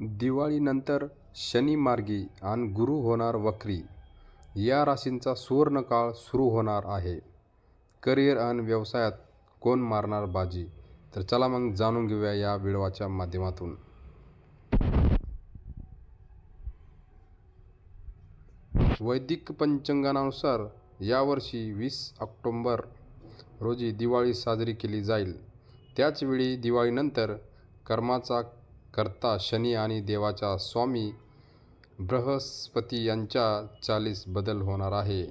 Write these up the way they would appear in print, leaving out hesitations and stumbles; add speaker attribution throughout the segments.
Speaker 1: दिवाळीनंतर शनी मार्गी आणि गुरु होणार वक्री. या राशींचा सुवर्णकाळ सुरू होणार आहे. करिअर आणि व्यवसायात कोण मारणार बाजी? तर चला मग जाणून घेऊया या व्हिडिओच्या माध्यमातून. वैदिक पंचांगानुसार यावर्षी 20 ऑक्टोबर रोजी दिवाळी साजरी केली जाईल. त्याचवेळी दिवाळीनंतर कर्माचा कर्ता शनी आणि देवाचा स्वामी बृहस्पती यांच्या चालीस बदल होणार आहे.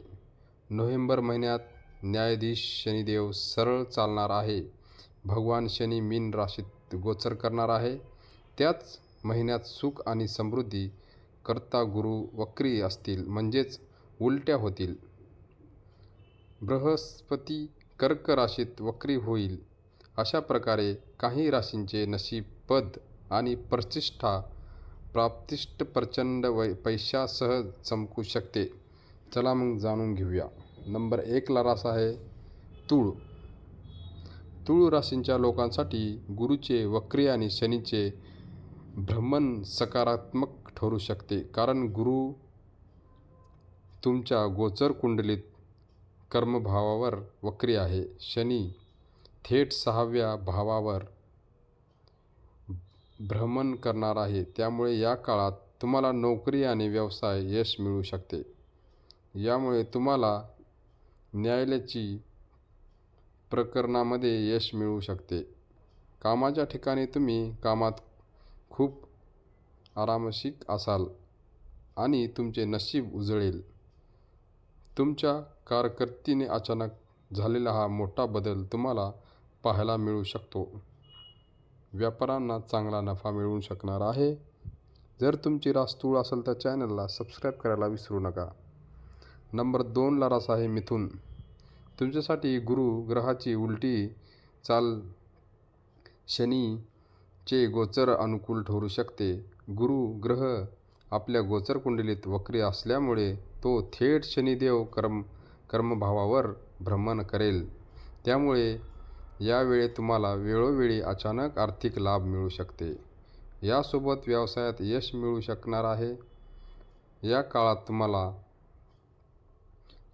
Speaker 1: नोव्हेंबर महिन्यात न्यायाधीश शनिदेव सरळ चालणार आहे. भगवान शनी मीन राशीत गोचर करणार आहे. त्याच महिन्यात सुख आणि समृद्धी करता गुरु वक्री असतील, म्हणजेच उलट्या होतील. बृहस्पती कर्क राशीत वक्री होईल. अशा प्रकारे काही राशींचे नशीब, पद आणि प्रतिष्ठा प्राप्तिष्ट प्रचंड पैशासह चमकू शकते. चला मग जाणून घेऊया. नंबर 1 ला रास आहे तूळ. तूळ राशींच्या लोकांसाठी गुरुचे वक्री आणि शनीचे भ्रमण सकारात्मक ठरू शकते, कारण गुरु तुमच्या गोचर कुंडलीत कर्मभावावर वक्री आहे. शनी थेट 6व्या भावावर भ्रमण करणार आहे. त्यामुळे या काळात तुम्हाला नोकरी आणि व्यवसाय यश मिळू शकते. यामुळे तुम्हाला न्यायालयाची प्रकरणामध्ये यश मिळू शकते. कामाच्या ठिकाणी तुम्ही कामात खूप आरामशीर असाल आणि तुमचे नशीब उजळेल. तुमच्या कारकिर्दीने अचानक झालेला हा मोठा बदल तुम्हाला पाहायला मिळू शकतो. व्यापाऱ्यांना चांगला नफा मिळू शकणार आहे. जर तुमची रास तूळ असेल तर चॅनलला सबस्क्राईब करायला विसरू नका. नंबर 2 ला रास आहे मिथुन. तुमच्यासाठी गुरु ग्रहाची उलटी चाल शनीचे गोचर अनुकूल ठरू शकते. गुरु ग्रह आपल्या गोचर कुंडलीत वक्री असल्यामुळे तो थेट शनिदेव कर्मभावावर भ्रमण करेल. त्यामुळे यावेळी तुम्हाला वेळोवेळी अचानक आर्थिक लाभ मिळू शकते. यासोबत व्यवसायात यश मिळू शकणार आहे. या काळात तुम्हाला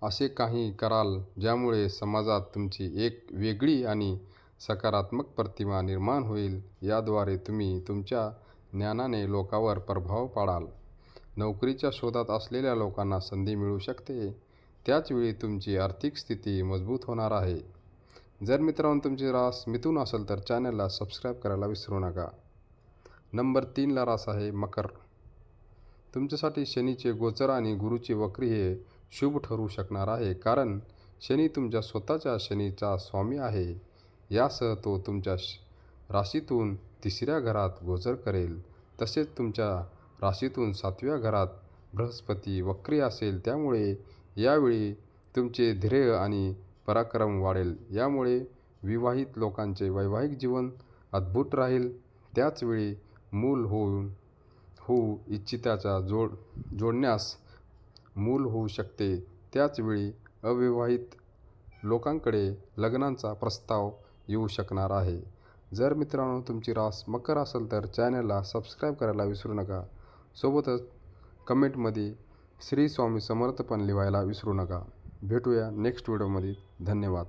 Speaker 1: असे काही कराल ज्यामुळे समाजात तुमची एक वेगळी आणि सकारात्मक प्रतिमा निर्माण होईल. याद्वारे तुम्ही तुमच्या ज्ञानाने लोकांवर प्रभाव पाडाल. नोकरीच्या शोधात असलेल्या लोकांना संधी मिळू शकते. त्याचवेळी तुमची आर्थिक स्थिती मजबूत होणार आहे. जर मित्रांनो तुमची रास मिथुन असेल तर चॅनलला सबस्क्राईब करायला विसरू नका. नंबर 3 ला रास आहे मकर. तुमच्यासाठी शनीचे गोचर आणि गुरुची वक्री हे शुभ ठरू शकणार आहे, कारण शनी तुमच्या स्वतःच्या शनीचा स्वामी आहे. यासह तो तुमच्या राशीतून 3ऱ्या घरात गोचर करेल. तसेच तुमच्या राशीतून 7व्या घरात बृहस्पती वक्री असेल. त्यामुळे यावेळी तुमचे धैर्य आणि पराक्रम वाढेल. यामुळे विवाहित लोकांचे वैवाहिक जीवन अद्भुत राहील. त्याचवेळी मूल होऊ इच्छिताच्या जोडण्यास मूल होऊ शकते. त्याचवेळी अविवाहित लोकांकडे लग्नाचा प्रस्ताव येऊ शकणार आहे. जर मित्रांनो तुमची रास मकर असेल तर चॅनलला सबस्क्राईब करायला विसरू नका. सोबतच कमेंटमध्ये श्री स्वामी समर्थ पण लिहायला विसरू नका. भेटूया नेक्स्ट व्हिडिओमध्ये. धन्यवाद.